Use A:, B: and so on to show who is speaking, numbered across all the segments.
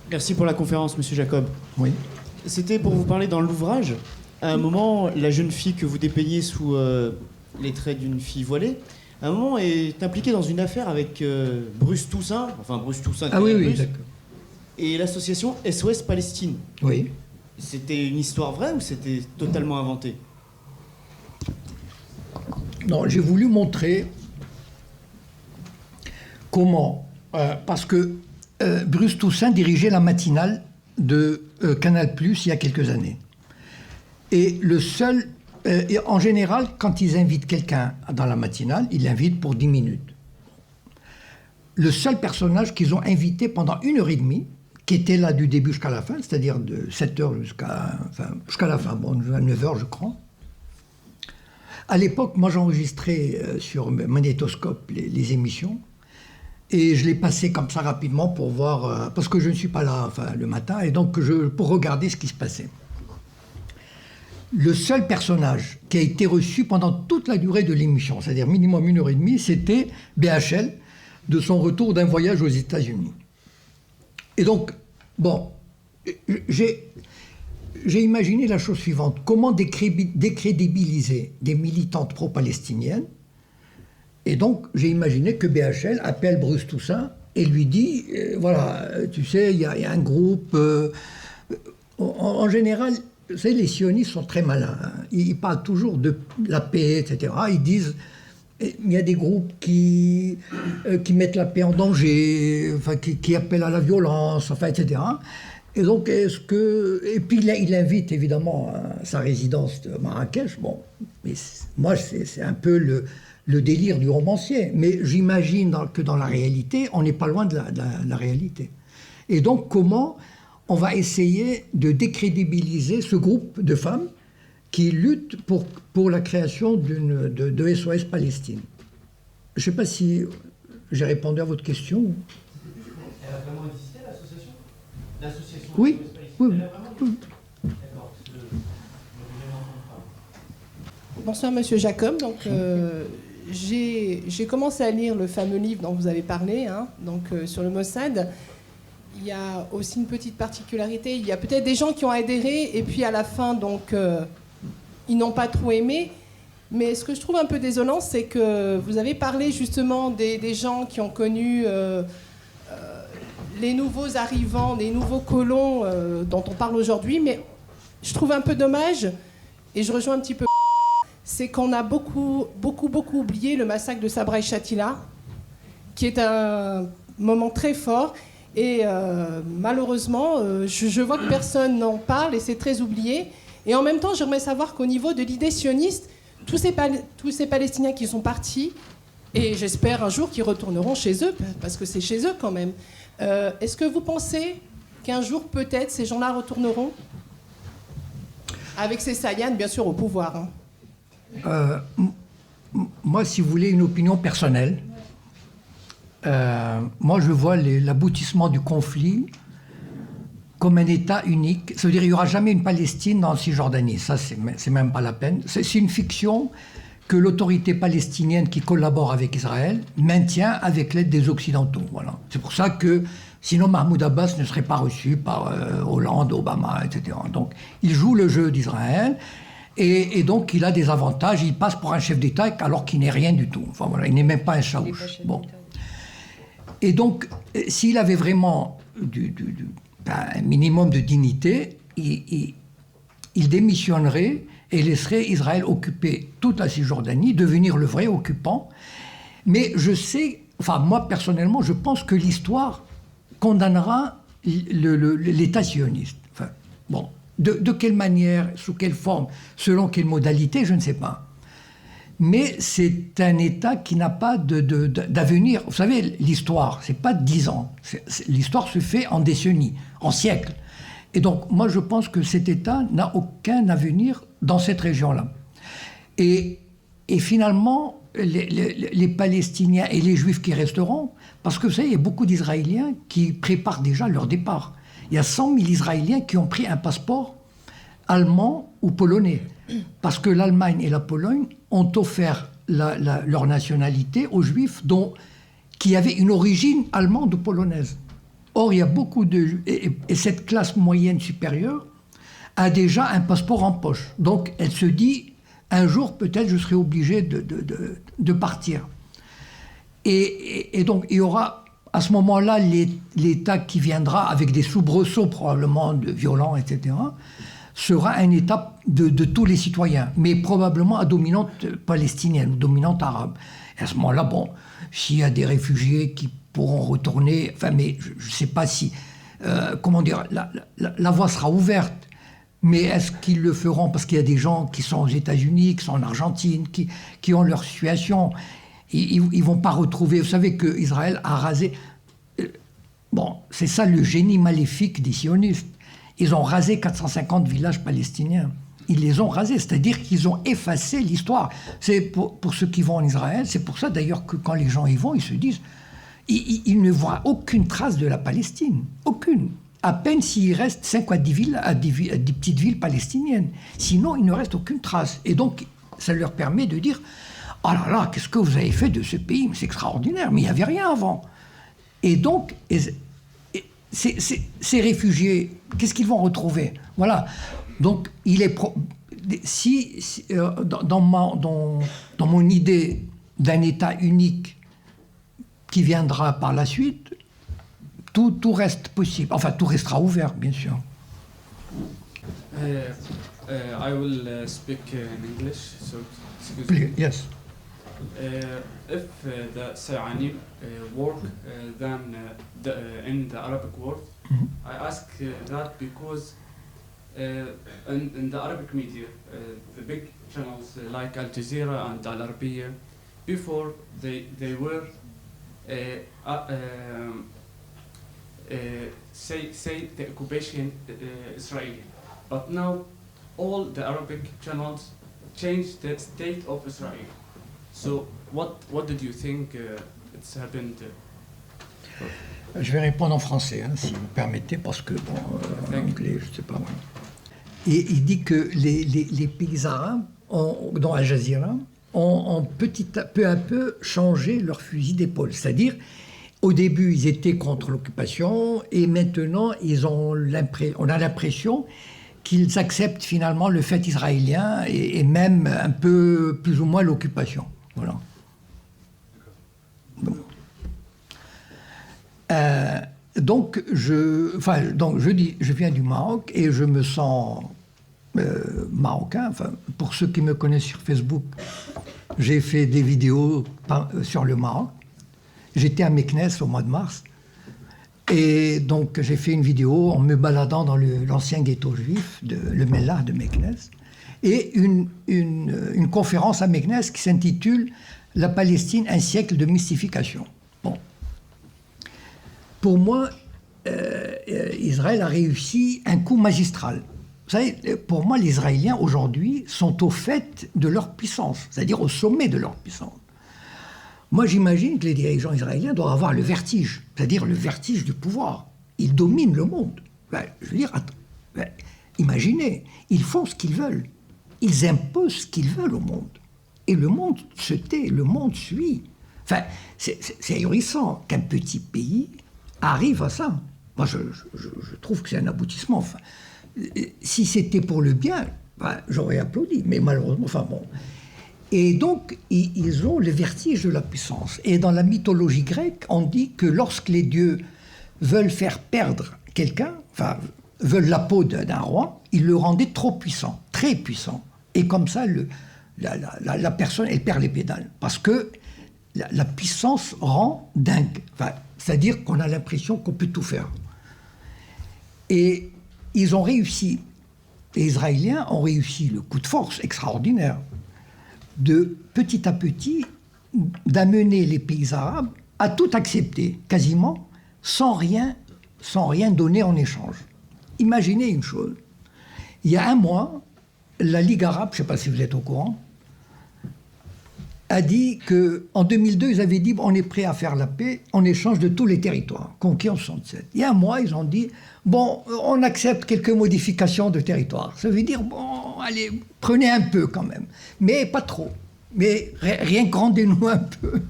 A: Merci pour la conférence, Monsieur Jacob.
B: Oui.
A: C'était pour vous parler dans l'ouvrage. À un moment, la jeune fille que vous dépeignez sous les traits d'une fille voilée, à un moment est impliquée dans une affaire avec Bruce Toussaint,
B: Ah oui, oui,
A: Bruce,
B: d'accord.
A: et l'association SOS Palestine.
B: Oui.
A: C'était une histoire vraie ou c'était totalement inventé?
B: Non, j'ai voulu montrer comment, parce que Bruce Toussaint dirigeait la matinale de Canal+ il y a quelques années. Et le seul, et en général, quand ils invitent quelqu'un dans la matinale, ils l'invitent pour 10 minutes. Le seul personnage qu'ils ont invité pendant 1h30, qui était là du début jusqu'à la fin, c'est-à-dire de 7h jusqu'à la fin, bon, à 9h je crois. À l'époque, moi j'enregistrais sur magnétoscope les émissions, et je les passais comme ça rapidement pour voir, parce que je ne suis pas là le matin, et donc pour regarder ce qui se passait. Le seul personnage qui a été reçu pendant toute la durée de l'émission, c'est-à-dire minimum 1h30, c'était BHL, de son retour d'un voyage aux États-Unis. Et donc, bon, j'ai imaginé la chose suivante. Comment décrédibiliser des militantes pro-palestiniennes? Et donc, j'ai imaginé que BHL appelle Bruce Toussaint et lui dit, voilà, tu sais, il y a un groupe... en général, vous savez, les sionistes sont très malins. Hein. Ils parlent toujours de la paix, etc. Ils disent... Il y a des groupes qui mettent la paix en danger, qui appellent à la violence, etc. Et donc, et puis il invite évidemment à sa résidence de Marrakech. Bon, mais moi, c'est un peu le délire du romancier. Mais j'imagine que dans la réalité, on n'est pas loin de la réalité. Et donc, comment on va essayer de décrédibiliser ce groupe de femmes qui luttent pour la création de SOS Palestine. Je ne sais pas si j'ai répondu à votre question.
A: Elle a vraiment existé, l'association? L'association
B: Oui,
A: SOS Palestine,
B: oui.
A: elle a vraiment existé? D'accord, parce que je n'entends pas.
C: Bonsoir Monsieur Jacob. Donc, j'ai commencé à lire le fameux livre dont vous avez parlé, hein, donc, sur le Mossad. Il y a aussi une petite particularité. Il y a peut-être des gens qui ont adhéré et puis à la fin, donc... ils n'ont pas trop aimé. Mais ce que je trouve un peu désolant, c'est que vous avez parlé justement des gens qui ont connu les nouveaux arrivants, les nouveaux colons dont on parle aujourd'hui. Mais je trouve un peu dommage, et je rejoins un petit peu, c'est qu'on a beaucoup oublié le massacre de Sabra et Shatila, qui est un moment très fort. Et malheureusement, je vois que personne n'en parle et c'est très oublié. Et en même temps, j'aimerais savoir qu'au niveau de l'idée sioniste, tous ces Palestiniens qui sont partis, et j'espère un jour qu'ils retourneront chez eux, parce que c'est chez eux quand même, est-ce que vous pensez qu'un jour, peut-être, ces gens-là retourneront? Avec ces Saïans, bien sûr, au pouvoir. Hein.
B: Moi, si vous voulez une opinion personnelle, moi, je vois l'aboutissement du conflit comme un État unique. Ça veut dire qu'il n'y aura jamais une Palestine en Cisjordanie. Ça, c'est même pas la peine. C'est une fiction que l'autorité palestinienne qui collabore avec Israël maintient avec l'aide des Occidentaux. Voilà. C'est pour ça que, sinon, Mahmoud Abbas ne serait pas reçu par Hollande, Obama, etc. Donc, il joue le jeu d'Israël et donc il a des avantages. Il passe pour un chef d'État alors qu'il n'est rien du tout. Enfin, voilà, il n'est même pas un chaouch. Bon. Et donc, s'il avait vraiment un minimum de dignité, il démissionnerait et laisserait Israël occuper toute la Cisjordanie, devenir le vrai occupant. Mais je sais, enfin moi personnellement, je pense que l'histoire condamnera l'État sioniste. Enfin, bon, de quelle manière, sous quelle forme, selon quelle modalité, je ne sais pas. Mais c'est un État qui n'a pas d'avenir. Vous savez, l'histoire, c'est pas 10 ans. L'histoire se fait en décennies, en siècles. Et donc, moi, je pense que cet État n'a aucun avenir dans cette région-là. Et finalement, les Palestiniens et les Juifs qui resteront, parce que vous savez, il y a beaucoup d'Israéliens qui préparent déjà leur départ. Il y a 100 000 Israéliens qui ont pris un passeport allemand ou polonais. Parce que l'Allemagne et la Pologne ont offert leur nationalité aux Juifs qui avaient une origine allemande ou polonaise. Or, il y a beaucoup de... Et cette classe moyenne supérieure a déjà un passeport en poche. Donc, elle se dit, un jour, peut-être, je serai obligé de partir. Et donc, il y aura, à ce moment-là, l'État qui viendra, avec des soubresauts probablement violents, etc., sera un État de tous les citoyens, mais probablement à dominante palestinienne ou dominante arabe. Et à ce moment-là, bon, s'il y a des réfugiés qui pourront retourner, enfin, mais je ne sais pas si, comment dire, la voie sera ouverte, mais est-ce qu'ils le feront parce qu'il y a des gens qui sont aux États-Unis, qui sont en Argentine, qui ont leur situation, ils ne vont pas retrouver, vous savez qu'Israël a rasé, bon, c'est ça le génie maléfique des sionistes. Ils ont rasé 450 villages palestiniens. Ils les ont rasés, c'est-à-dire qu'ils ont effacé l'histoire. C'est pour ceux qui vont en Israël, c'est pour ça d'ailleurs que quand les gens y vont, ils se disent, ils ne voient aucune trace de la Palestine, aucune. À peine s'il reste 5 à 10 villes, à des petites villes palestiniennes. Sinon, il ne reste aucune trace. Et donc, ça leur permet de dire, oh là là, qu'est-ce que vous avez fait de ce pays? C'est extraordinaire, mais il n'y avait rien avant. Et donc, ces réfugiés, qu'est-ce qu'ils vont retrouver? Voilà. Donc, dans mon idée d'un État unique qui viendra par la suite, tout reste possible. Enfin, tout restera ouvert, bien sûr.
D: I will speak in English, so excuse
B: Please,
D: me.
B: yes.
D: If the Sayani work in the Arabic world, I ask that because in the Arabic media, the big channels like Al Jazeera and Al Arabiya, before they were say the occupation Israeli, but now all the Arabic channels changed the state of Israel. So what did you think it's happened?
B: Je vais répondre en français, hein, si vous permettez, parce que, bon, en anglais, je ne sais pas. Ouais. Et il dit que les pays arabes, dans Al Jazeera, ont peu à peu changé leur fusil d'épaule. C'est-à-dire, au début, ils étaient contre l'occupation, et maintenant, on a l'impression qu'ils acceptent finalement le fait israélien, et même un peu, plus ou moins, l'occupation. Voilà. Bon. Donc, je viens du Maroc et je me sens marocain. Enfin, pour ceux qui me connaissent sur Facebook, j'ai fait des vidéos sur le Maroc. J'étais à Meknès au mois de mars. Et donc, j'ai fait une vidéo en me baladant dans l'ancien ghetto juif, le Mellah de Meknès, et une conférence à Meknès qui s'intitule « La Palestine, un siècle de mystification ». Bon. Pour moi, Israël a réussi un coup magistral. Vous savez, pour moi, les Israéliens, aujourd'hui, sont au fait de leur puissance, c'est-à-dire au sommet de leur puissance. Moi, j'imagine que les dirigeants israéliens doivent avoir le vertige, c'est-à-dire le vertige du pouvoir. Ils dominent le monde. Je veux dire, imaginez, ils font ce qu'ils veulent. Ils imposent ce qu'ils veulent au monde. Et le monde se tait, le monde suit. Enfin, c'est ahurissant qu'un petit pays arrive à ça. Moi, je trouve que c'est un aboutissement. Enfin, si c'était pour le bien, j'aurais applaudi, mais malheureusement, enfin bon. Et donc, ils ont le vertige de la puissance. Et dans la mythologie grecque, on dit que lorsque les dieux veulent faire perdre quelqu'un, enfin, veulent la peau d'un roi, ils le rendaient trop puissant, très puissant. Et comme ça, la personne, elle perd les pédales. Parce que la puissance rend dingue. Enfin, c'est-à-dire qu'on a l'impression qu'on peut tout faire. Et ils ont réussi, les Israéliens ont réussi le coup de force extraordinaire de petit à petit d'amener les pays arabes à tout accepter, quasiment, sans rien donner en échange. Imaginez une chose. Il y a un mois, la Ligue arabe, je ne sais pas si vous êtes au courant, a dit qu'en 2002, ils avaient dit on est prêt à faire la paix en échange de tous les territoires conquis en 1967. Il y a un mois, ils ont dit bon, on accepte quelques modifications de territoire. Ça veut dire bon, allez, prenez un peu quand même, mais pas trop. Mais rien que rendez-nous un peu.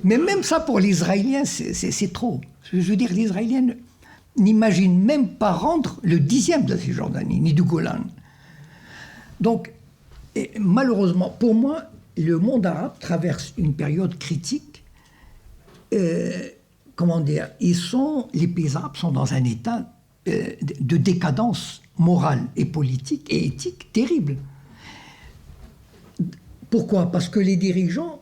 B: Mais même ça, pour les Israéliens, c'est trop. Je veux dire, les Israéliens n'imagine même pas rendre le 10e de la Cisjordanie, ni du Golan. Donc, malheureusement, pour moi, le monde arabe traverse une période critique. Comment dire, les pays arabes sont dans un état de décadence morale et politique et éthique terrible. Pourquoi? Parce que les dirigeants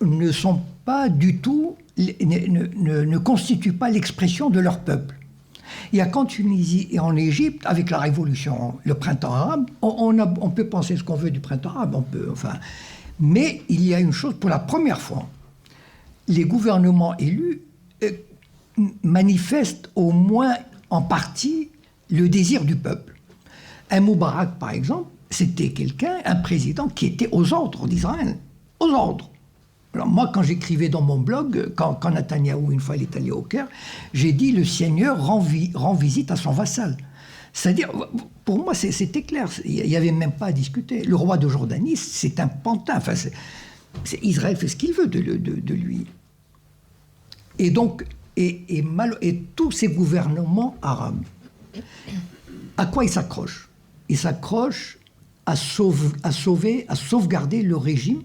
B: ne sont pas du tout, ne constituent pas l'expression de leur peuple. Il y a qu'en Tunisie et en Égypte, avec la révolution, le printemps arabe, on peut penser ce qu'on veut du printemps arabe, mais il y a une chose, pour la première fois, les gouvernements élus manifestent au moins en partie le désir du peuple. Un Moubarak, par exemple, c'était un président qui était aux ordres d'Israël, aux ordres. Alors moi, quand j'écrivais dans mon blog, quand Netanyahou, une fois, il est allé au Caire, j'ai dit « le Seigneur rend visite à son vassal ». C'est-à-dire, pour moi, c'était clair, il n'y avait même pas à discuter. Le roi de Jordanie, c'est un pantin. Enfin, Israël fait ce qu'il veut de lui. Et donc, et tous ces gouvernements arabes, à quoi ils s'accrochent? Ils s'accrochent à sauvegarder le régime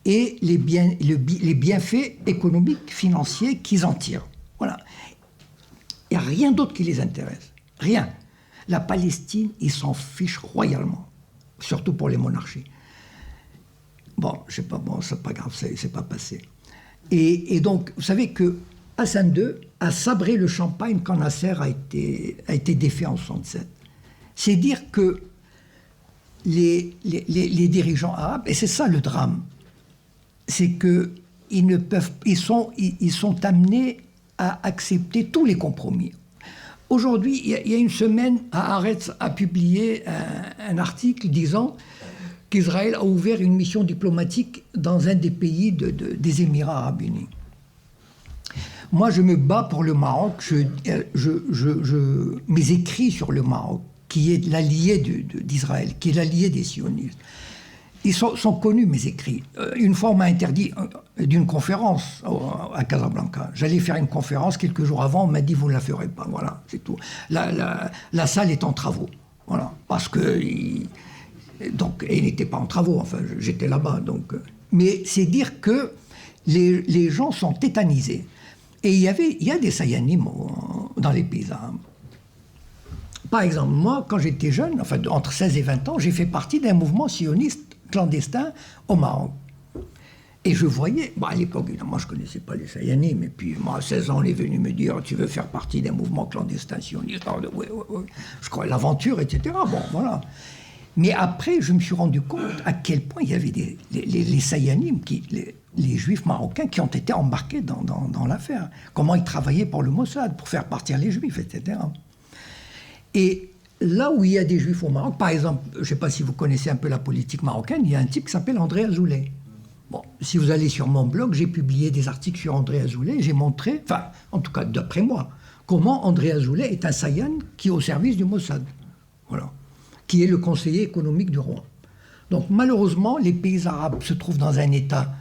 B: et les bienfaits économiques, financiers qu'ils en tirent. Voilà. Il n'y a rien d'autre qui les intéresse. Rien. La Palestine, ils s'en fichent royalement. Surtout pour les monarchies. Bon, je sais pas, c'est pas grave, c'est pas passé. Et donc, vous savez que Hassan II a sabré le champagne quand Nasser a été défait en 1967. C'est dire que les dirigeants arabes, et c'est ça le drame, c'est qu'ils sont amenés à accepter tous les compromis. Aujourd'hui, il y a une semaine, Haaretz a publié un article disant qu'Israël a ouvert une mission diplomatique dans un des pays des Émirats arabes unis. Moi, je me bats pour le Maroc. Mes écrits sur le Maroc, qui est l'allié d'Israël, qui est l'allié des sionistes, ils sont connus, mes écrits. Une fois, on m'a interdit d'une conférence à Casablanca. J'allais faire une conférence, quelques jours avant, on m'a dit « vous ne la ferez pas ». Voilà, c'est tout. La salle est en travaux. Voilà, parce que... Donc, et il n'était pas en travaux, enfin, j'étais là-bas. Donc, mais c'est dire que les gens sont tétanisés. Et il y a des sayanim dans les pays arabes. Par exemple, moi, quand j'étais jeune, enfin, entre 16 et 20 ans, j'ai fait partie d'un mouvement sioniste clandestin au Maroc. Et je voyais, à l'époque, évidemment, je ne connaissais pas les sayanim, et puis moi, à 16 ans, on est venu me dire « tu veux faire partie d'un mouvement clandestin sioniste ?» Oui, je crois l'aventure, etc. Bon, voilà. Mais après, je me suis rendu compte à quel point il y avait les sayanim, les juifs marocains qui ont été embarqués dans l'affaire. Comment ils travaillaient pour le Mossad, pour faire partir les juifs, etc. Et là où il y a des juifs au Maroc, par exemple, je ne sais pas si vous connaissez un peu la politique marocaine, il y a un type qui s'appelle André Azoulay. Bon, si vous allez sur mon blog, j'ai publié des articles sur André Azoulay, j'ai montré, enfin, en tout cas d'après moi, comment André Azoulay est un sayan qui est au service du Mossad. Voilà. Qui est le conseiller économique du roi. Donc malheureusement, les pays arabes se trouvent dans un état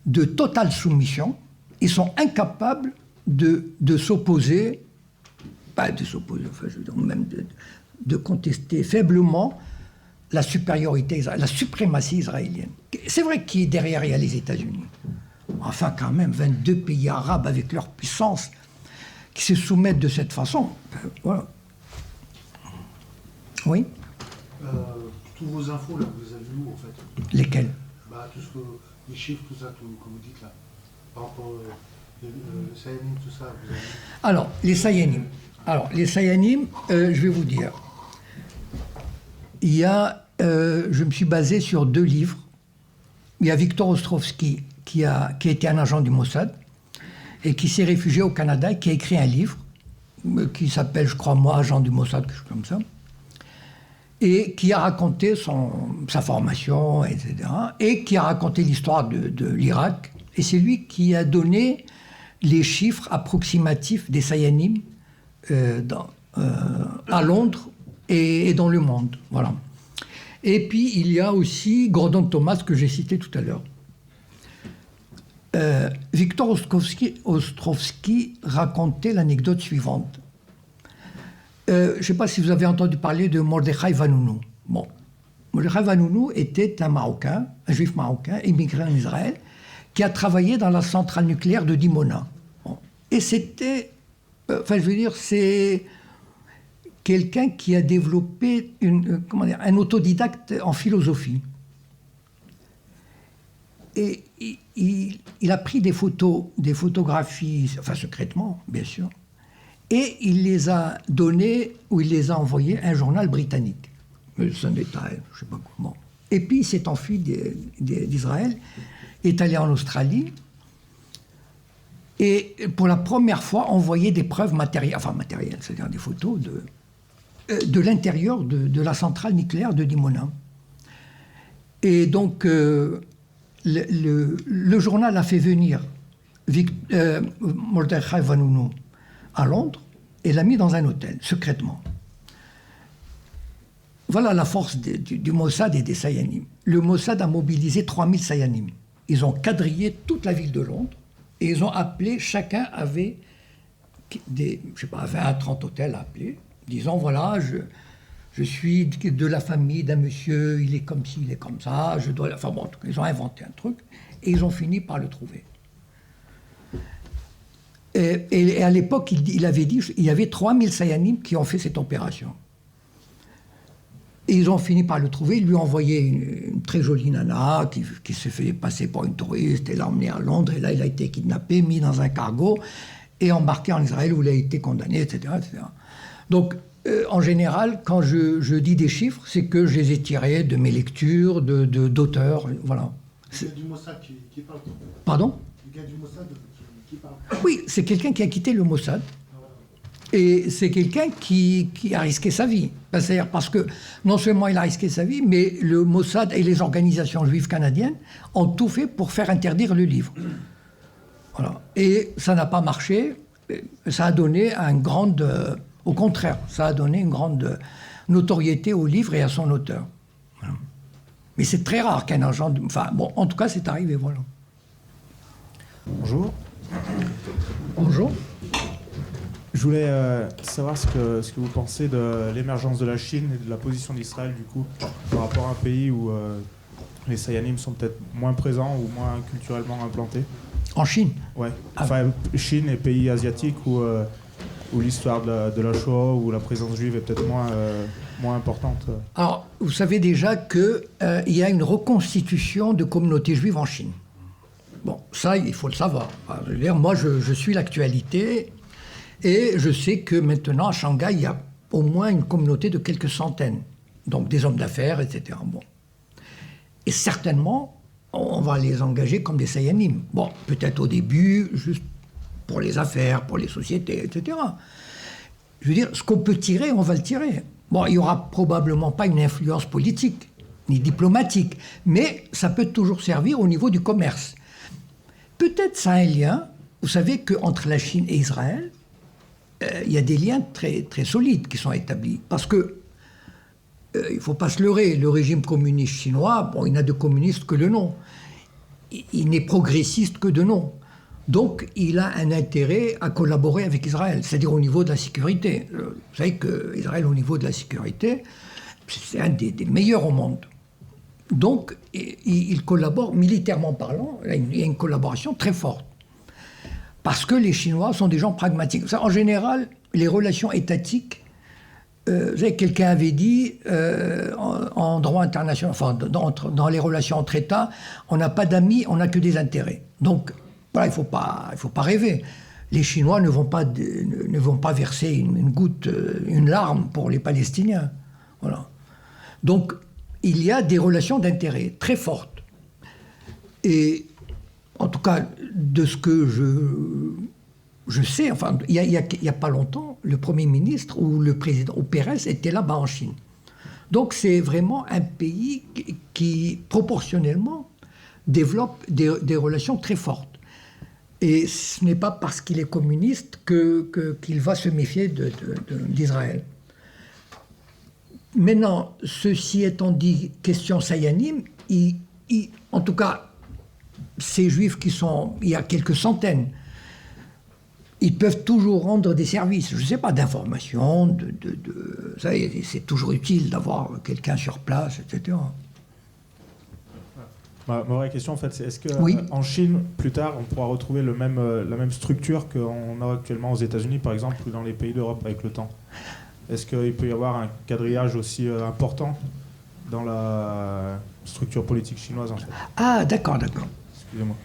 B: de totale soumission. Ils sont incapables de s'opposer, pas de s'opposer, enfin, je veux dire, même de contester faiblement la supériorité, la suprématie israélienne. C'est vrai qu'il derrière, il y a les États-Unis. Enfin, quand même, 22 pays arabes avec leur puissance qui se soumettent de cette façon. Voilà. Oui.
E: Tous vos infos, là, vous les avez où, en fait?
B: Lesquels?
E: Tout ce que, les chiffres, tout ça, que vous dites, là. Par rapport le Sayanim, tout ça, vous avez...
B: Alors, les Sayanim, je vais vous dire. Il y a... je me suis basé sur 2 livres. Il y a Victor Ostrovsky, qui a été un agent du Mossad, et qui s'est réfugié au Canada, et qui a écrit un livre, qui s'appelle, je crois, moi, agent du Mossad, quelque chose comme ça, et qui a raconté sa formation, etc., et qui a raconté l'histoire de l'Irak. Et c'est lui qui a donné les chiffres approximatifs des Sayanim à Londres et dans le monde. Voilà. Et puis, il y a aussi Gordon Thomas, que j'ai cité tout à l'heure. Victor Ostrovsky racontait l'anecdote suivante. je ne sais pas si vous avez entendu parler de Mordechai Vanunu. Bon, Mordechai Vanunu était un Marocain, un juif marocain, immigré en Israël, qui a travaillé dans la centrale nucléaire de Dimona. Bon. Et c'était, enfin je veux dire, c'est quelqu'un qui a développé un autodidacte en philosophie. Et il a pris des photographies, enfin secrètement, bien sûr, et il les a données, ou il les a envoyées à un journal britannique. Mais c'est un détail, je ne sais pas comment. Et puis il s'est enfui d'Israël, est allé en Australie, et pour la première fois envoyé des preuves matérielles, c'est-à-dire des photos de l'intérieur de la centrale nucléaire de Dimona. Et donc, le journal a fait venir Mordechai Vanunu à Londres et l'a mis dans un hôtel, secrètement. Voilà la force du Mossad et des Sayanim. Le Mossad a mobilisé 3000 Sayanim. Ils ont quadrillé toute la ville de Londres et ils ont appelé, chacun avait 20 à 30 hôtels à appeler, disant voilà, je suis de la famille d'un monsieur, il est comme ci, il est comme ça, je dois... Enfin bon, en tout cas, ils ont inventé un truc et ils ont fini par le trouver. Et à l'époque, il avait dit, il y avait 3000 Sayanim qui ont fait cette opération. Et ils ont fini par le trouver, ils lui ont envoyé une très jolie nana qui se fait passer pour une touriste, et l'a emmené à Londres, et là il a été kidnappé, mis dans un cargo, et embarqué en Israël où il a été condamné, etc. etc. Donc, en général, quand je dis des chiffres, c'est que je les ai tirés de mes lectures, d'auteurs, voilà.
E: Le gars du Mossad qui parle.
B: Pardon ?
E: Le gars du Mossad qui parle.
B: Oui, c'est quelqu'un qui a quitté le Mossad. Et c'est quelqu'un qui a risqué sa vie. C'est-à-dire parce que non seulement il a risqué sa vie, mais le Mossad et les organisations juives canadiennes ont tout fait pour faire interdire le livre. Voilà. Et ça n'a pas marché. Ça a donné au contraire, ça a donné une grande notoriété au livre et à son auteur. Voilà. Mais c'est très rare qu'un agent... Enfin, bon, en tout cas, c'est arrivé, voilà.
F: Bonjour.
B: Bonjour.
F: Je voulais savoir ce que vous pensez de l'émergence de la Chine et de la position d'Israël, du coup, par rapport à un pays où les Sayanim sont peut-être moins présents ou moins culturellement implantés.
B: En Chine ?
F: Ouais. Enfin, Chine et pays asiatiques où l'histoire de la Shoah, où la présence juive est peut-être moins importante.
B: Alors, vous savez déjà qu'il y a une reconstitution de communautés juives en Chine. Bon, ça, il faut le savoir. Je veux dire, moi, je suis l'actualité et je sais que maintenant, à Shanghai, il y a au moins une communauté de quelques centaines. Donc, des hommes d'affaires, etc. Bon. Et certainement, on va les engager comme des Sayanim. Bon, peut-être au début, juste pour les affaires, pour les sociétés, etc. Je veux dire, ce qu'on peut tirer, on va le tirer. Bon, il n'y aura probablement pas une influence politique, ni diplomatique, mais ça peut toujours servir au niveau du commerce. Peut-être ça a un lien. Vous savez qu'entre la Chine et Israël, il y a des liens très, très solides qui sont établis. Parce que, il ne faut pas se leurrer, le régime communiste chinois, bon, il n'a de communiste que le nom. Il n'est progressiste que de nom. Donc, il a un intérêt à collaborer avec Israël, c'est-à-dire au niveau de la sécurité. Vous savez qu'Israël, au niveau de la sécurité, c'est un des meilleurs au monde. Donc, il collabore, militairement parlant, il y a une collaboration très forte. Parce que les Chinois sont des gens pragmatiques. En général, les relations étatiques, vous savez, quelqu'un avait dit, en droit international, enfin, dans les relations entre États, on n'a pas d'amis, on n'a que des intérêts. Donc, voilà, il faut pas rêver. Les Chinois ne vont pas verser une goutte, une larme pour les Palestiniens. Voilà. Donc, il y a des relations d'intérêt très fortes. Et, en tout cas, de ce que je sais, enfin, il y a pas longtemps, le Premier ministre ou le président, ou Pérez, était là-bas en Chine. Donc, c'est vraiment un pays qui proportionnellement, développe des relations très fortes. Et ce n'est pas parce qu'il est communiste qu'il va se méfier d'Israël. Maintenant, ceci étant dit, question Sayanim, en tout cas, ces juifs qui sont, il y a quelques centaines, ils peuvent toujours rendre des services, je ne sais pas, d'information, ça, c'est toujours utile d'avoir quelqu'un sur place, etc.
F: Ma vraie question, en fait, c'est est-ce qu'en
B: Oui.
F: Chine, plus tard, on pourra retrouver la même structure qu'on a actuellement aux États-Unis, par exemple, ou dans les pays d'Europe avec le temps? Est-ce qu'il peut y avoir un quadrillage aussi important dans la structure politique chinoise, en fait?
B: Ah, d'accord.
F: Excusez-moi.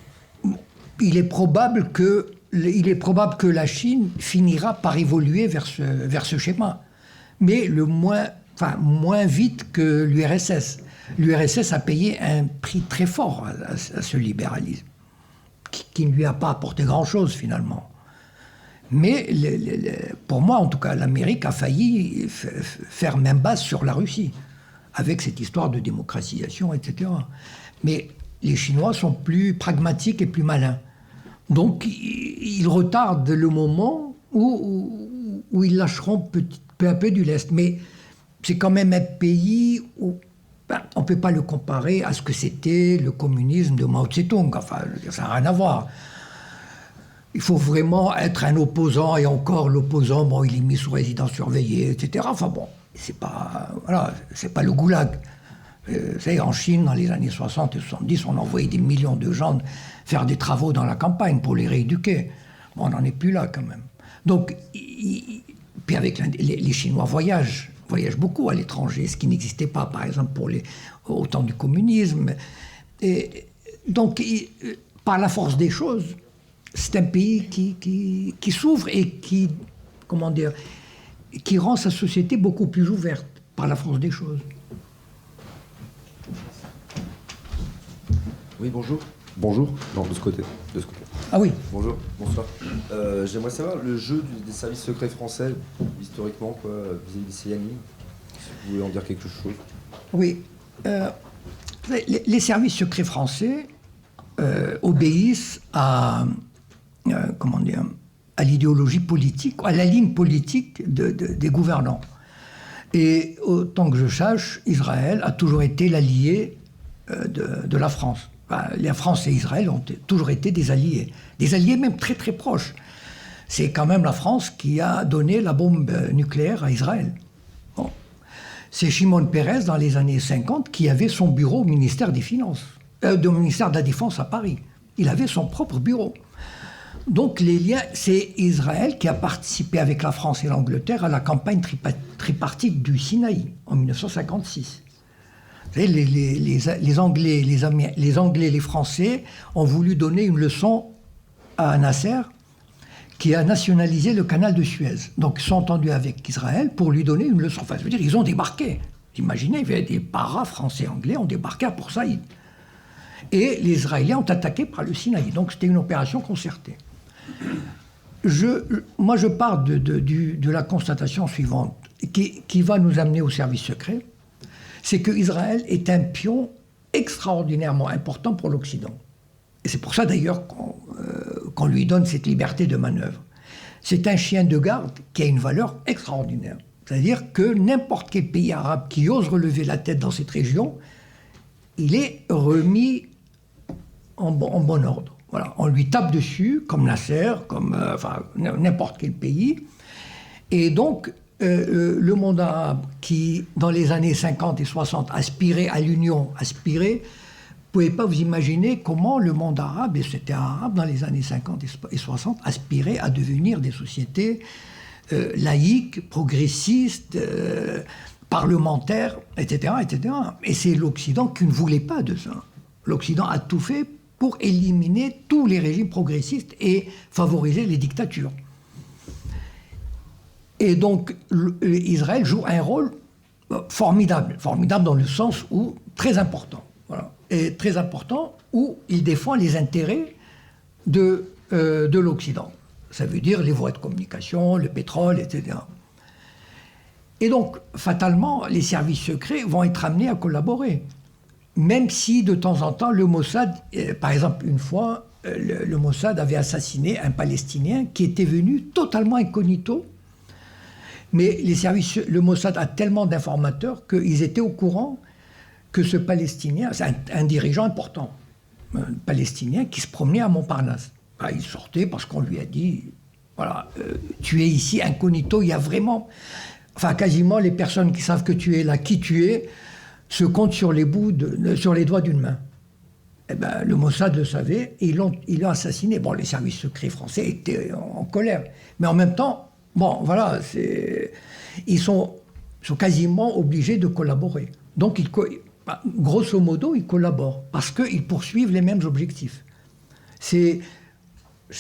B: Il est probable que la Chine finira par évoluer vers ce schéma, mais moins vite que l'URSS. L'URSS a payé un prix très fort à ce libéralisme, qui ne lui a pas apporté grand-chose finalement. Mais pour moi, en tout cas, l'Amérique a failli faire main basse sur la Russie, avec cette histoire de démocratisation, etc. Mais les Chinois sont plus pragmatiques et plus malins. Donc, ils retardent le moment où ils lâcheront peu à peu du lest. Mais c'est quand même un pays où on ne peut pas le comparer à ce que c'était le communisme de Mao Tse-tung. Enfin, ça n'a rien à voir. Il faut vraiment être un opposant, et encore l'opposant, bon, il est mis sous résidence surveillée, etc. Enfin bon, c'est pas le goulag. Vous savez, en Chine, dans les années 60 et 70, on envoyait des millions de gens faire des travaux dans la campagne pour les rééduquer. Bon, on n'en est plus là, quand même. Donc, puis avec les Chinois voyagent beaucoup à l'étranger, ce qui n'existait pas, par exemple, au temps du communisme. Et donc, par la force des choses, c'est un pays qui s'ouvre et qui rend sa société beaucoup plus ouverte, par la force des choses.
G: Oui, bonjour. Bonjour. Non, de ce côté.
B: Ah oui.
G: Bonjour, bonsoir. J'aimerais savoir le jeu des services secrets français, historiquement, quoi, vis-à-vis des Sayanim. Si vous voulez en dire quelque chose.
B: Oui. Les services secrets français obéissent à l'idéologie politique, à la ligne politique des gouvernants. Et autant que je sache, Israël a toujours été l'allié de la France. La France et Israël ont toujours été des alliés même très très proches. C'est quand même la France qui a donné la bombe nucléaire à Israël. Bon. C'est Shimon Peres, dans les années 50, qui avait son bureau au ministère des Finances, au ministère de la Défense à Paris. Il avait son propre bureau. Donc les liens, c'est Israël qui a participé avec la France et l'Angleterre à la campagne tripartite du Sinaï en 1956. Vous savez, les Anglais, les Français ont voulu donner une leçon à Nasser, qui a nationalisé le canal de Suez. Donc ils sont entendus avec Israël pour lui donner une leçon. Enfin, je veux dire, ils ont débarqué. Vous imaginez, il y avait des paras français et anglais ont débarqué à Port Saïd. Et les Israéliens ont attaqué par le Sinaï. Donc c'était une opération concertée. Moi, je pars de la constatation suivante, qui va nous amener au service secret. C'est qu'Israël est un pion extraordinairement important pour l'Occident. Et c'est pour ça d'ailleurs qu'on lui donne cette liberté de manœuvre. C'est un chien de garde qui a une valeur extraordinaire. C'est-à-dire que n'importe quel pays arabe qui ose relever la tête dans cette région, il est remis en bon ordre. Voilà. On lui tape dessus, comme Nasser, comme n'importe quel pays. Et donc, le monde arabe qui, dans les années 50 et 60, aspirait à l'union, vous ne pouvez pas vous imaginer comment le monde arabe, et c'était arabe dans les années 50 et 60, aspirait à devenir des sociétés laïques, progressistes, parlementaires, etc., etc. Et c'est l'Occident qui ne voulait pas de ça. L'Occident a tout fait pour éliminer tous les régimes progressistes et favoriser les dictatures. Et donc, Israël joue un rôle formidable dans le sens où très important. Voilà. Et très important où il défend les intérêts de l'Occident. Ça veut dire les voies de communication, le pétrole, etc. Et donc, fatalement, les services secrets vont être amenés à collaborer. Même si, de temps en temps, le Mossad, par exemple, une fois, le Mossad avait assassiné un Palestinien qui était venu totalement incognito. Mais le Mossad a tellement d'informateurs qu'ils étaient au courant que ce Palestinien, c'est un dirigeant important, un Palestinien qui se promenait à Montparnasse. Il sortait parce qu'on lui a dit Voilà, tu es ici incognito, il y a vraiment... Enfin, quasiment les personnes qui savent que tu es là, qui tu es, se comptent sur les doigts d'une main. Eh ben, le Mossad le savait et ils l'ont assassiné. Bon, les services secrets français étaient en colère. Mais en même temps, bon, voilà, ils sont quasiment obligés de collaborer. Donc, grosso modo, ils collaborent parce qu'ils poursuivent les mêmes objectifs. C'est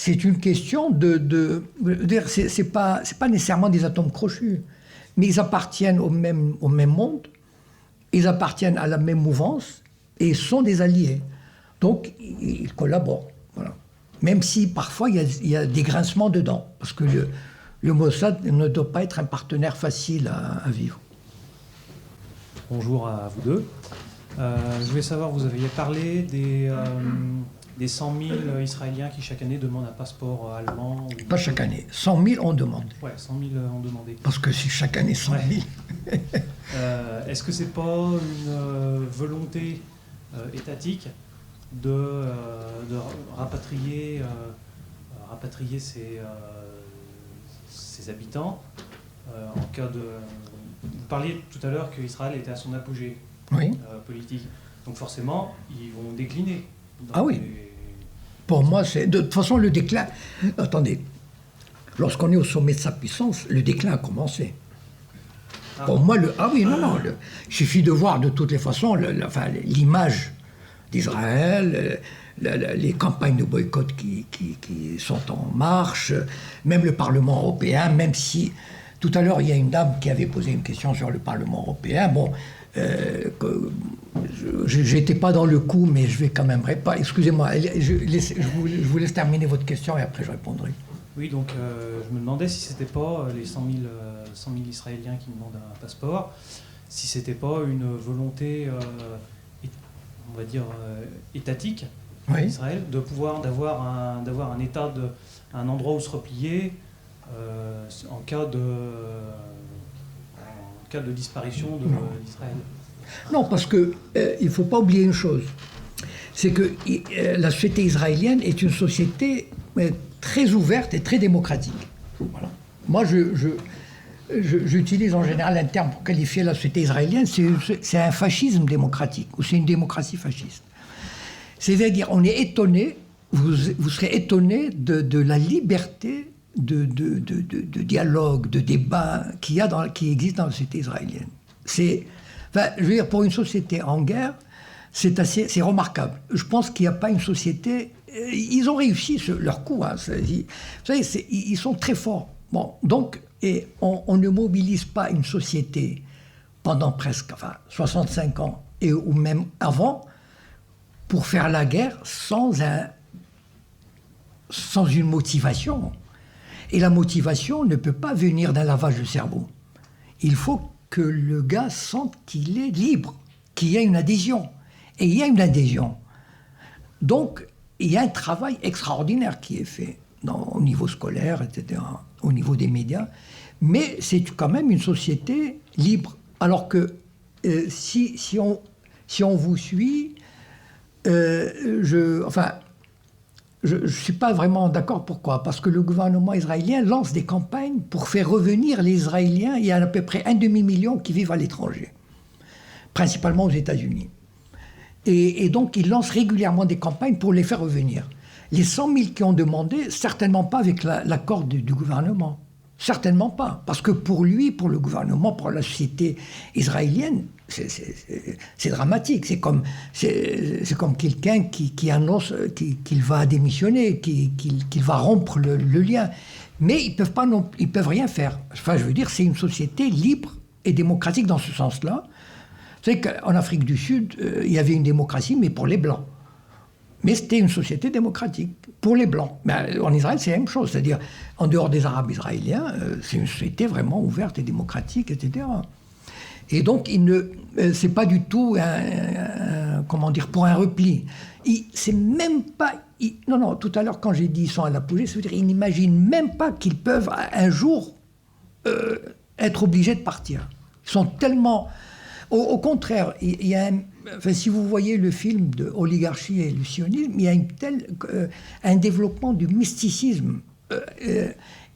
B: une question c'est pas nécessairement des atomes crochus, mais ils appartiennent au même monde, ils appartiennent à la même mouvance et sont des alliés. Donc, ils collaborent. Voilà. Même si parfois il y a des grincements dedans, parce que le Mossad ne doit pas être un partenaire facile à vivre.
H: Bonjour à vous deux. Je voulais savoir, vous aviez parlé des 100 000 Israéliens qui chaque année demandent un passeport allemand.
B: Pas chaque année, 100 000 ont demandé.
H: Ouais, 100 000 ont demandé.
B: Parce que si chaque année 100 000.
H: Ouais. Est-ce que c'est pas une volonté étatique de rapatrier ses habitants en cas de... Vous parliez tout à l'heure qu'Israël était à son apogée politique. Donc forcément, ils vont décliner.
B: Ah oui. Pour moi, c'est... De toute façon, le déclin... Attendez. Lorsqu'on est au sommet de sa puissance, le déclin a commencé. Pour moi, il suffit de voir de toutes les façons l'image d'Israël, les campagnes de boycott qui sont en marche, même le Parlement européen, même si tout à l'heure il y a une dame qui avait posé une question sur le Parlement européen. Bon, j'étais pas dans le coup, mais je vais quand même répondre. Excusez-moi, je vous laisse terminer votre question et après je répondrai.
H: Oui, donc je me demandais si c'était pas les 100 000 Israéliens qui demandent un passeport, si c'était pas une volonté, on va dire, étatique d'Israël, d'avoir un État, un endroit où se replier en cas de disparition d'Israël.
B: Non, parce que il faut pas oublier une chose, c'est que la société israélienne est une société très ouverte et très démocratique. Voilà. Moi, j'utilise en général un terme pour qualifier la société israélienne, c'est un fascisme démocratique, ou c'est une démocratie fasciste. C'est-à-dire, on est étonné, vous serez étonné de la liberté de dialogue, de débat qui existe dans la société israélienne. Je veux dire, pour une société en guerre, c'est remarquable. Je pense qu'il n'y a pas une société... Ils ont réussi leur coup. Hein. Vous savez, ils sont très forts. Bon, donc, on ne mobilise pas une société pendant presque 65 ans, ou même avant, pour faire la guerre sans une motivation. Et la motivation ne peut pas venir d'un lavage de cerveau. Il faut que le gars sente qu'il est libre, qu'il y a une adhésion. Et il y a une adhésion. Donc, il y a un travail extraordinaire qui est fait au niveau scolaire, etc., au niveau des médias. Mais c'est quand même une société libre. Alors que si on vous suit, je ne suis pas vraiment d'accord. Pourquoi ? Parce que le gouvernement israélien lance des campagnes pour faire revenir les Israéliens. Il y a à peu près 1,5 million qui vivent à l'étranger, principalement aux États-Unis. Et donc, il lance régulièrement des campagnes pour les faire revenir. Les 100 000 qui ont demandé, certainement pas avec l'accord du gouvernement. Certainement pas. Parce que pour lui, pour le gouvernement, pour la société israélienne, c'est dramatique. C'est comme quelqu'un qui annonce qu'il va démissionner, qu'il va rompre le lien. Mais ils peuvent rien faire. Enfin, je veux dire, c'est une société libre et démocratique dans ce sens-là. Vous savez qu'en Afrique du Sud, il y avait une démocratie, mais pour les Blancs. Mais c'était une société démocratique, pour les Blancs. Mais en Israël, c'est la même chose. C'est-à-dire, en dehors des Arabes israéliens, c'est une société vraiment ouverte et démocratique, etc. Et donc, c'est pas du tout pour un repli. C'est même pas... Non, tout à l'heure, quand j'ai dit ils sont à l'apogée, ça veut dire qu'ils n'imaginent même pas qu'ils peuvent un jour être obligés de partir. Ils sont tellement... Au contraire, il y a si vous voyez le film de Oligarchie et le sionisme, il y a un développement du mysticisme.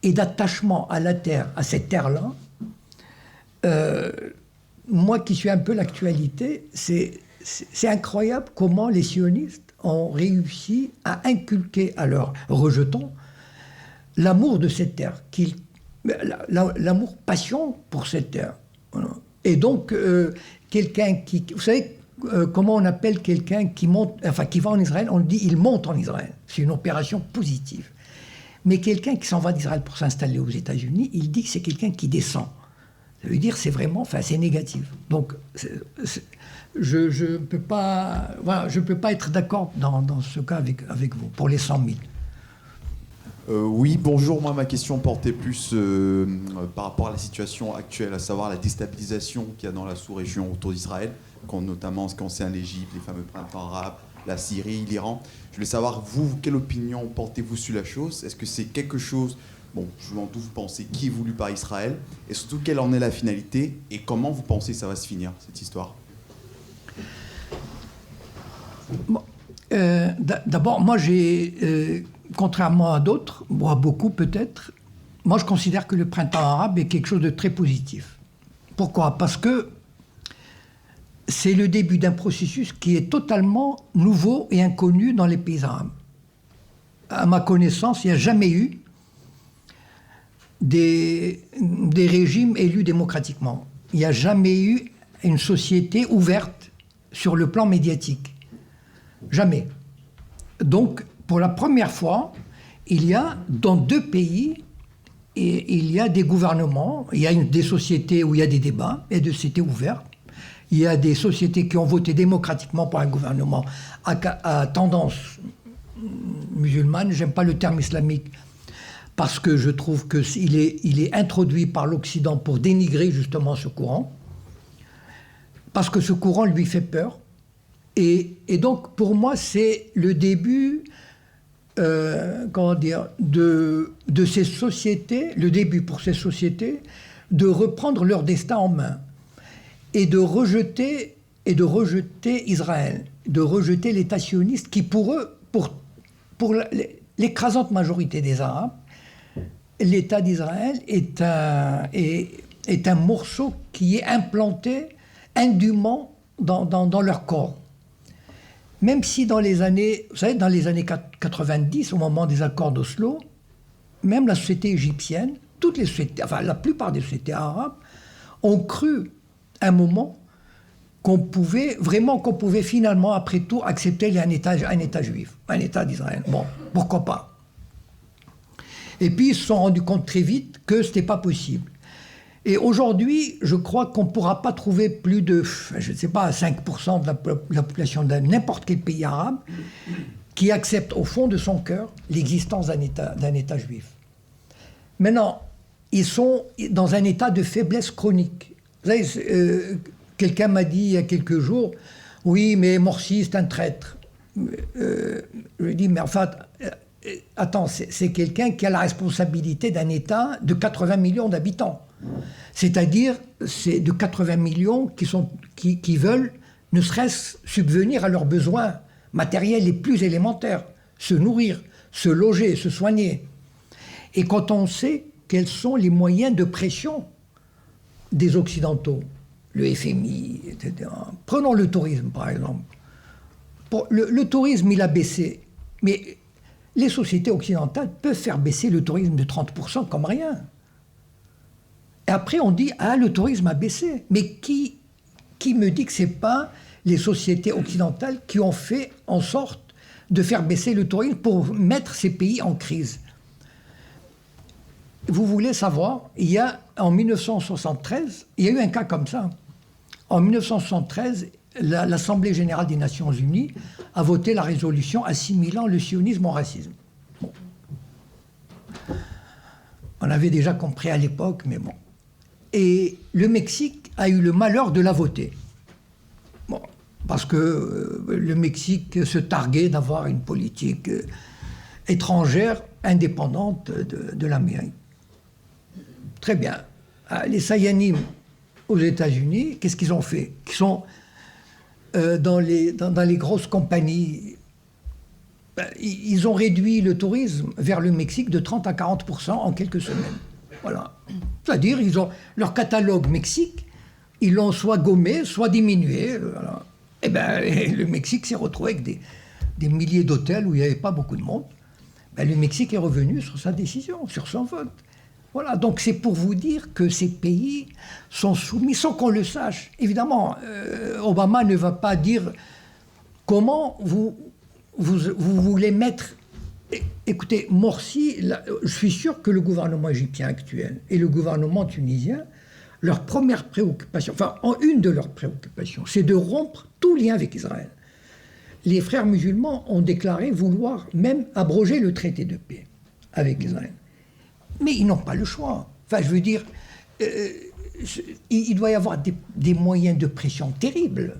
B: et d'attachement à la terre, à cette terre-là, moi qui suis un peu l'actualité, c'est incroyable comment les sionistes ont réussi à inculquer à leurs rejetons l'amour de cette terre, l'amour passion pour cette terre. Voilà. Et donc, quelqu'un qui... Vous savez comment on appelle quelqu'un qui monte, enfin qui va en Israël? On dit il monte en Israël. C'est une opération positive. Mais quelqu'un qui s'en va d'Israël pour s'installer aux États-Unis, il dit que c'est quelqu'un qui descend. Ça veut dire c'est vraiment, enfin c'est négatif. Donc je ne peux pas, voilà, je peux pas être d'accord dans ce cas avec vous pour les 100 000.
I: Oui, bonjour. Moi, ma question portait plus par rapport à la situation actuelle, à savoir la déstabilisation qu'il y a dans la sous-région autour d'Israël, notamment en ce qui concerne l'Égypte, les fameux printemps arabes, la Syrie, l'Iran. Je voulais savoir, vous, quelle opinion portez-vous sur la chose? Est-ce que c'est quelque chose, bon, je m'en doute, vous pensez, qui est voulu par Israël? Et surtout, quelle en est la finalité? Et comment vous pensez que ça va se finir, cette histoire?
B: Bon, d'abord, moi, j'ai... contrairement à d'autres, à beaucoup peut-être, moi je considère que le printemps arabe est quelque chose de très positif. Pourquoi? Parce que c'est le début d'un processus qui est totalement nouveau et inconnu dans les pays arabes. À ma connaissance, il n'y a jamais eu des régimes élus démocratiquement. Il n'y a jamais eu une société ouverte sur le plan médiatique. Jamais. Donc, pour la première fois, il y a dans 2 pays, et il y a des gouvernements, il y a des sociétés où il y a des débats, et des sociétés ouvertes. Il y a des sociétés qui ont voté démocratiquement pour un gouvernement à tendance musulmane. J'aime pas le terme islamique parce que je trouve qu'il est introduit par l'Occident pour dénigrer justement ce courant, parce que ce courant lui fait peur. Et donc, pour moi, c'est le début... comment dire, de ces sociétés, le début pour ces sociétés, de reprendre leur destin en main et de rejeter Israël, de rejeter l'État sioniste qui, pour eux, pour l'écrasante majorité des Arabes, l'État d'Israël est un morceau qui est implanté indûment dans leur corps. Même si dans les années, vous savez, dans les années 90, au moment des accords d'Oslo, même la société égyptienne, toutes les sociétés, enfin la plupart des sociétés arabes, ont cru un moment qu'on pouvait finalement, après tout, accepter un État juif, un État d'Israël. Bon, pourquoi pas? Et puis ils se sont rendus compte très vite que ce n'était pas possible. Et aujourd'hui, je crois qu'on ne pourra pas trouver plus de, je ne sais pas, 5% de la population de n'importe quel pays arabe qui accepte au fond de son cœur l'existence d'un État juif. Maintenant, ils sont dans un état de faiblesse chronique. Vous savez, quelqu'un m'a dit il y a quelques jours, oui, mais Morsi, c'est un traître. Je lui dis, mais enfin, attends, c'est quelqu'un qui a la responsabilité d'un État de 80 millions d'habitants. C'est-à-dire, c'est de 80 millions qui veulent, ne serait-ce subvenir à leurs besoins matériels les plus élémentaires, se nourrir, se loger, se soigner. Et quand on sait quels sont les moyens de pression des Occidentaux, le FMI, etc. Prenons le tourisme, par exemple. Le tourisme, il a baissé, mais les sociétés occidentales peuvent faire baisser le tourisme de 30% comme rien. Et après, on dit, ah, le tourisme a baissé. Mais qui me dit que ce n'est pas les sociétés occidentales qui ont fait en sorte de faire baisser le tourisme pour mettre ces pays en crise? Vous voulez savoir, en 1973, il y a eu un cas comme ça. En 1973, l'Assemblée générale des Nations unies a voté la résolution assimilant le sionisme au racisme. Bon. On avait déjà compris à l'époque, mais bon. Et le Mexique a eu le malheur de la voter. Bon, parce que le Mexique se targuait d'avoir une politique étrangère indépendante de l'Amérique. Très bien. Les Sayanim aux États-Unis, qu'est-ce qu'ils ont fait? Ils sont dans les grosses compagnies ils ont réduit le tourisme vers le Mexique de 30 à 40% en quelques semaines. Voilà. C'est-à-dire, ils ont leur catalogue Mexique, ils l'ont soit gommé, soit diminué. Voilà. Et le Mexique s'est retrouvé avec des milliers d'hôtels où il n'y avait pas beaucoup de monde. Le Mexique est revenu sur sa décision, sur son vote. Voilà, donc c'est pour vous dire que ces pays sont soumis, sans qu'on le sache. Évidemment, Obama ne va pas dire comment vous voulez mettre... Écoutez, Morsi, je suis sûr que le gouvernement égyptien actuel et le gouvernement tunisien, leur première préoccupation, une de leurs préoccupations, c'est de rompre tout lien avec Israël. Les frères musulmans ont déclaré vouloir même abroger le traité de paix avec Israël. Mais ils n'ont pas le choix. Je veux dire, il doit y avoir des moyens de pression terribles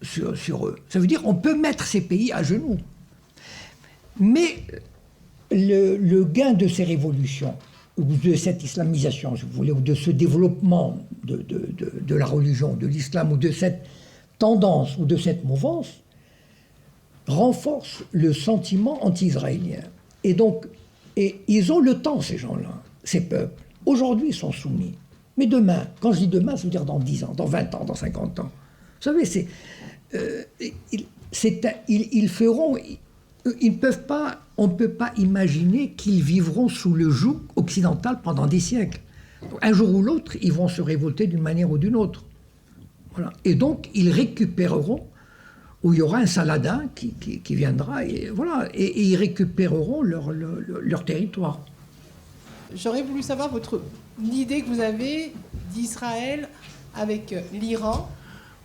B: sur eux. Ça veut dire qu'on peut mettre ces pays à genoux. Mais le gain de ces révolutions, ou de cette islamisation, si vous voulez, ou de ce développement de la religion, de l'islam, ou de cette tendance, ou de cette mouvance, renforce le sentiment anti-israélien. Et donc, ils ont le temps, ces gens-là, ces peuples. Aujourd'hui, ils sont soumis. Mais demain, quand je dis demain, ça veut dire dans 10 ans, dans 20 ans, dans 50 ans. Vous savez, ils feront... Ils peuvent pas, on ne peut pas imaginer qu'ils vivront sous le joug occidental pendant des siècles. Un jour ou l'autre, ils vont se révolter d'une manière ou d'une autre. Voilà. Et donc, ils récupéreront, où il y aura un Saladin qui viendra, et voilà, et ils récupéreront leur territoire.
C: J'aurais voulu savoir l'idée que vous avez d'Israël avec l'Iran,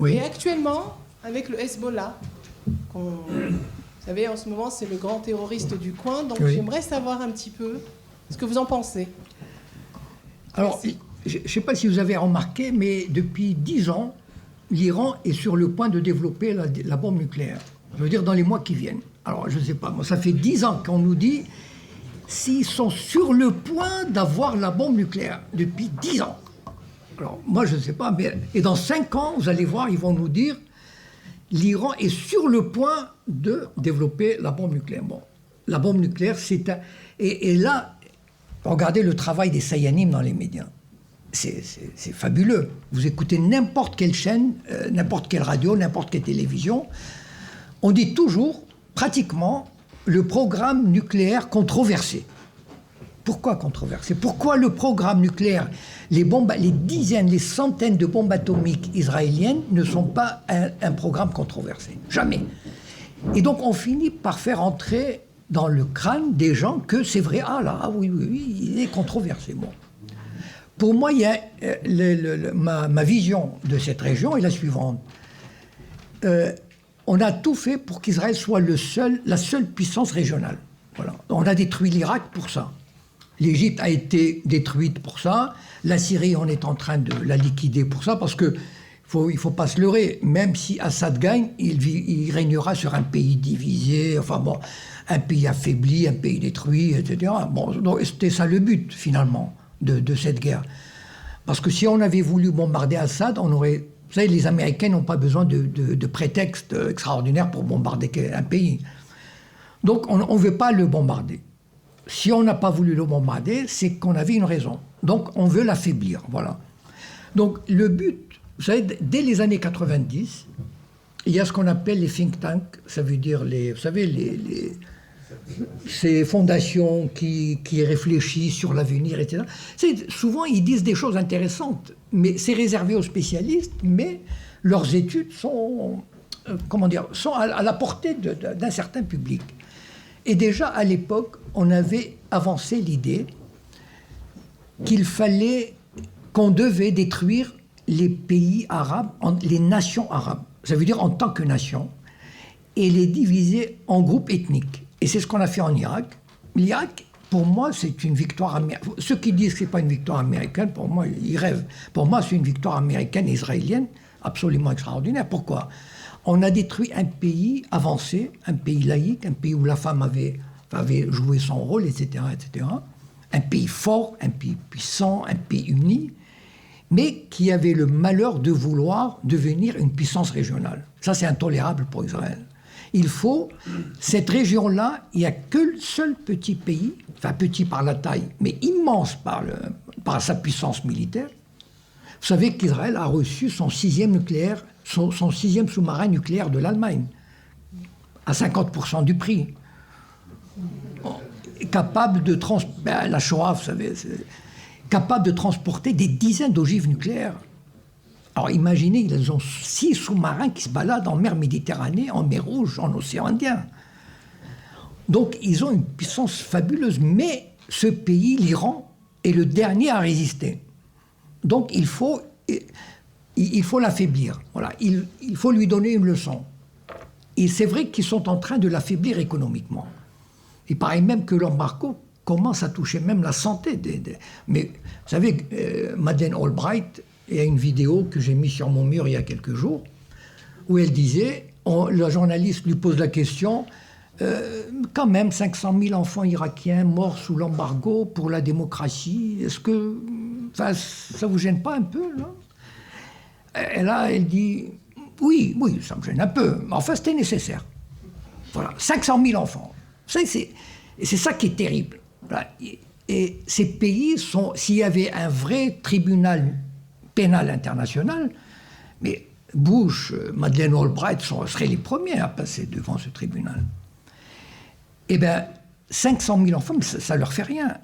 B: oui.
C: Et actuellement avec le Hezbollah. Vous savez, en ce moment, c'est le grand terroriste du coin, donc oui. J'aimerais savoir un petit peu ce que vous en pensez.
B: Alors, je ne sais pas si vous avez remarqué, mais depuis 10 ans, l'Iran est sur le point de développer la bombe nucléaire. Je veux dire, dans les mois qui viennent. Alors, je ne sais pas, moi, ça fait 10 ans qu'on nous dit s'ils sont sur le point d'avoir la bombe nucléaire. Depuis 10 ans. Alors, moi, je ne sais pas, mais... Et dans 5 ans, vous allez voir, ils vont nous dire l'Iran est sur le point de développer la bombe nucléaire. Bon, la bombe nucléaire, c'est un... Et là, regardez le travail des Sayanim dans les médias. C'est fabuleux. Vous écoutez n'importe quelle chaîne, n'importe quelle radio, n'importe quelle télévision, on dit toujours, pratiquement, le programme nucléaire controversé. Pourquoi controversé? Pourquoi le programme nucléaire, les dizaines, les centaines de bombes atomiques israéliennes ne sont pas un programme controversé? Jamais. Et donc on finit par faire entrer dans le crâne des gens que c'est vrai, oui, il est controversé. Bon. Pour moi, il y a, ma vision de cette région est la suivante. On a tout fait pour qu'Israël soit la seule puissance régionale. Voilà. On a détruit l'Irak pour ça. L'Égypte a été détruite pour ça. La Syrie, on est en train de la liquider pour ça, parce que il ne faut pas se leurrer. Même si Assad gagne, il régnera sur un pays divisé, un pays affaibli, un pays détruit, etc. Bon, c'était ça le but, finalement, de cette guerre. Parce que si on avait voulu bombarder Assad, on aurait... Vous savez, les Américains n'ont pas besoin de prétexte extraordinaire pour bombarder un pays. Donc, on ne veut pas le bombarder. Si on n'a pas voulu le bombarder, c'est qu'on avait une raison. Donc, on veut l'affaiblir, voilà. Donc, le but, vous savez, dès les années 90, il y a ce qu'on appelle les think tanks, ça veut dire, ces fondations qui réfléchissent sur l'avenir, etc. Souvent, ils disent des choses intéressantes, mais c'est réservé aux spécialistes, mais leurs études sont à la portée d'un certain public. Et déjà, à l'époque, on avait avancé l'idée qu'on devait détruire les pays arabes, les nations arabes, ça veut dire en tant que nation, et les diviser en groupes ethniques. Et c'est ce qu'on a fait en Irak. L'Irak, pour moi, c'est une victoire américaine. Ceux qui disent que ce n'est pas une victoire américaine, pour moi, ils rêvent. Pour moi, c'est une victoire américaine et israélienne absolument extraordinaire. Pourquoi ? On a détruit un pays avancé, un pays laïque, un pays où la femme avait joué son rôle, etc., etc. Un pays fort, un pays puissant, un pays uni, mais qui avait le malheur de vouloir devenir une puissance régionale. Ça, c'est intolérable pour Israël. Il faut, cette région-là, il n'y a que le seul petit pays, enfin petit par la taille, mais immense par sa puissance militaire. Vous savez qu'Israël a reçu son 6e nucléaire, son 6e sous-marin nucléaire de l'Allemagne, à 50% du prix. Capable de la Shoah, vous savez, capable de transporter des dizaines d'ogives nucléaires. Alors imaginez, ils ont 6 sous-marins qui se baladent en mer Méditerranée, en mer Rouge, en océan Indien. Donc ils ont une puissance fabuleuse, mais ce pays, l'Iran, est le dernier à résister. Donc il faut l'affaiblir. Voilà. Il faut lui donner une leçon. Et c'est vrai qu'ils sont en train de l'affaiblir économiquement. Il paraît même que l'embargo commence à toucher même la santé Mais vous savez, Madeleine Albright, il y a une vidéo que j'ai mise sur mon mur il y a quelques jours, où elle disait, le journaliste lui pose la question, quand même 500 000 enfants irakiens morts sous l'embargo pour la démocratie, est-ce que ça vous gêne pas un peu, là? Et là, elle dit, oui, ça me gêne un peu, mais enfin c'était nécessaire. Voilà, 500 000 enfants. C'est ça qui est terrible. Voilà. Et ces pays s'il y avait un vrai tribunal pénal international, mais Bush, Madeleine Albright seraient les premiers à passer devant ce tribunal. Eh bien, 500 000 enfants, ça ne leur fait rien.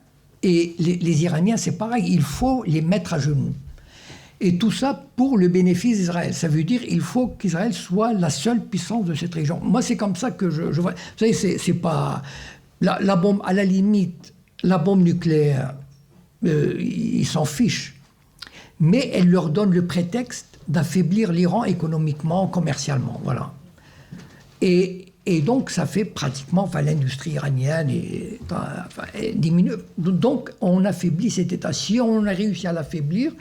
B: Et les Iraniens, c'est pareil, il faut les mettre à genoux. Et tout ça pour le bénéfice d'Israël. Ça veut dire qu'il faut qu'Israël soit la seule puissance de cette région. Moi, c'est comme ça que je vois. Vous savez, c'est pas... La bombe, à la limite, la bombe nucléaire, ils s'en fichent. Mais elle leur donne le prétexte d'affaiblir l'Iran économiquement, commercialement. Voilà. Et donc, ça fait pratiquement... l'industrie iranienne diminue. Donc, on affaiblit cet État. Si on a réussi à l'affaiblir,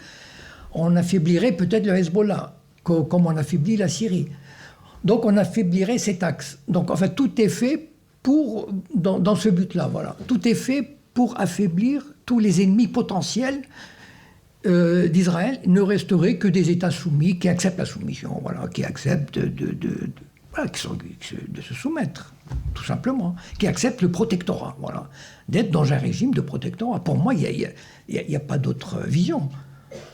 B: on affaiblirait peut-être le Hezbollah, comme on affaiblit la Syrie. Donc on affaiblirait cet axe. Donc enfin, tout est fait dans ce but-là. Voilà. Tout est fait pour affaiblir tous les ennemis potentiels d'Israël. Il ne resterait que des États soumis qui acceptent la soumission, voilà, qui acceptent de se soumettre, tout simplement, qui acceptent le protectorat, voilà, d'être dans un régime de protectorat. Pour moi, il n'y a pas d'autre vision.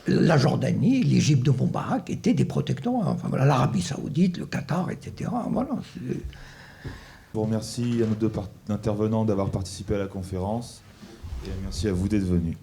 B: La Jordanie, l'Égypte de Moubarak étaient des protectorats. Enfin, voilà, l'Arabie Saoudite, le Qatar, etc. Voilà.
J: Je vous remercie à nos deux intervenants d'avoir participé à la conférence et merci à vous d'être venus.